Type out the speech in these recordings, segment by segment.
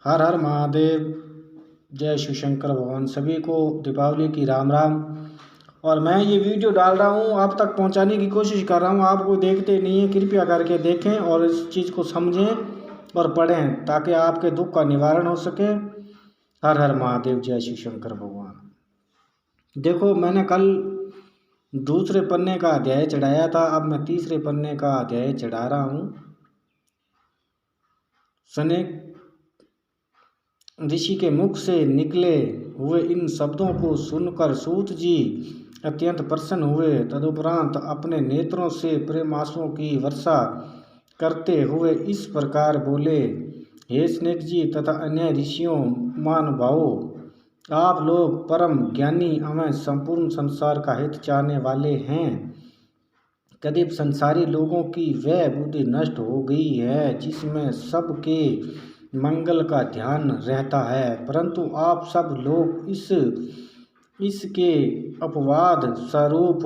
हर हर महादेव। जय शिव शंकर भगवान। सभी को दीपावली की राम राम। और मैं ये वीडियो डाल रहा हूँ, आप तक पहुँचाने की कोशिश कर रहा हूँ। आप वो देखते नहीं हैं, कृपया करके देखें और इस चीज़ को समझें और पढ़ें ताकि आपके दुख का निवारण हो सके। हर हर महादेव। जय शिव शंकर भगवान। देखो, मैंने कल दूसरे पन्ने का अध्याय चढ़ाया था, अब मैं तीसरे पन्ने का अध्याय चढ़ा रहा हूँ। सनेक ऋषि के मुख से निकले हुए इन शब्दों को सुनकर सूत जी अत्यंत प्रसन्न हुए। तदुपरांत अपने नेत्रों से प्रेमाश्रुओं की वर्षा करते हुए इस प्रकार बोले, हे सनेक जी तथा अन्य ऋषियों महानुभावों, आप लोग परम ज्ञानी एवं संपूर्ण संसार का हित चाहने वाले हैं। कदीप संसारी लोगों की वह बुद्धि नष्ट हो गई है जिसमें सबके मंगल का ध्यान रहता है, परंतु आप सब लोग इसके अपवाद स्वरूप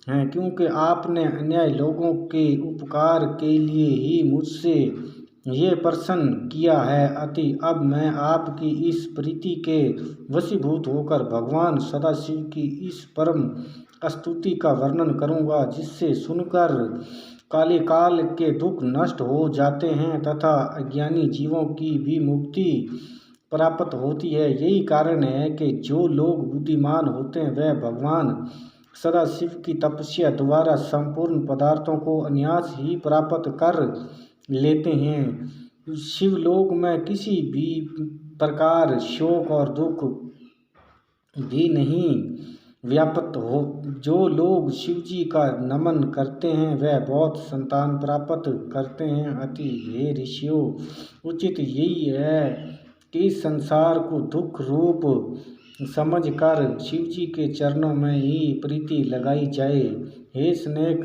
हैं, क्योंकि आपने अन्य लोगों के उपकार के लिए ही मुझसे ये प्रश्न किया है। अति अब मैं आपकी इस प्रीति के वशीभूत होकर भगवान सदाशिव की इस परम स्तुति का वर्णन करूँगा, जिससे सुनकर काले काल के दुख नष्ट हो जाते हैं तथा अज्ञानी जीवों की भी मुक्ति प्राप्त होती है। यही कारण है कि जो लोग बुद्धिमान होते हैं वह भगवान सदाशिव की तपस्या द्वारा संपूर्ण पदार्थों को अनायास ही प्राप्त कर लेते हैं। शिवलोक में किसी भी प्रकार शोक और दुख भी नहीं व्याप्त हो। जो लोग शिवजी का नमन करते हैं वह बहुत संतान प्राप्त करते हैं। अति हे ऋषियों, उचित यही है कि इस संसार को दुख रूप समझकर शिवजी के चरणों में ही प्रीति लगाई जाए। हे सनेक,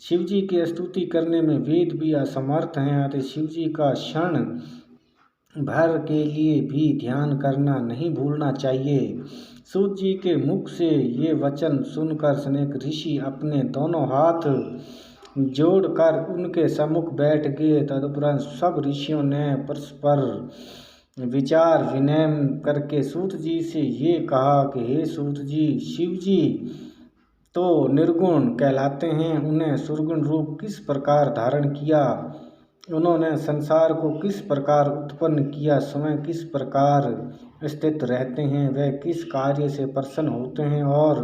शिवजी की स्तुति करने में वेद भी असमर्थ हैं, अतः शिवजी का क्षण भर के लिए भी ध्यान करना नहीं भूलना चाहिए। सूत जी के मुख से ये वचन सुनकर सनेक ऋषि अपने दोनों हाथ जोड़कर उनके सम्मुख बैठ गए। तदुपरांत सब ऋषियों ने परस्पर विचार विनिमय करके सूत जी से ये कहा कि हे सूत जी, शिवजी तो निर्गुण कहलाते हैं, उन्हें सुरगुण रूप किस प्रकार धारण किया, उन्होंने संसार को किस प्रकार उत्पन्न किया, स्वयं किस प्रकार स्थित रहते हैं, वे किस कार्य से प्रसन्न होते हैं और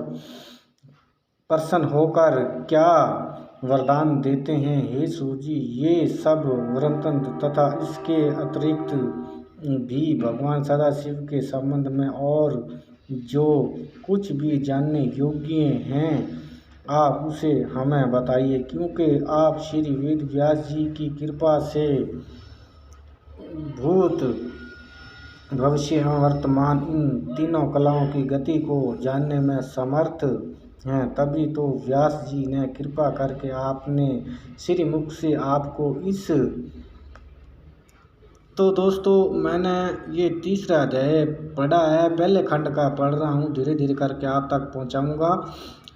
प्रसन्न होकर क्या वरदान देते हैं। हे सूजी, ये सब वरतंत्र तथा इसके अतिरिक्त भी भगवान सदाशिव के संबंध में और जो कुछ भी जानने योग्य हैं आप उसे हमें बताइए, क्योंकि आप श्री वेद व्यास जी की कृपा से भूत भविष्य एवं वर्तमान इन तीनों कलाओं की गति को जानने में समर्थ हैं। तभी तो व्यास जी ने कृपा करके आपने श्री मुख से आपको इस तो दोस्तों, मैंने ये तीसरा अध्याय पढ़ा है, पहले खंड का पढ़ रहा हूँ, धीरे धीरे करके आप तक पहुँचाऊँगा।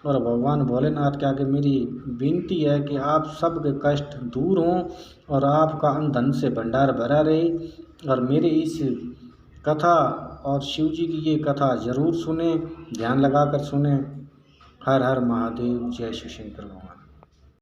और भगवान भोलेनाथ के आगे मेरी विनती है कि आप सबके कष्ट दूर हों और आपका अन्न धन से भंडार भरा रहे। और मेरे इस कथा और शिव जी की ये कथा ज़रूर सुने, ध्यान लगाकर सुने। हर हर महादेव। जय शिव शंकर भगवान।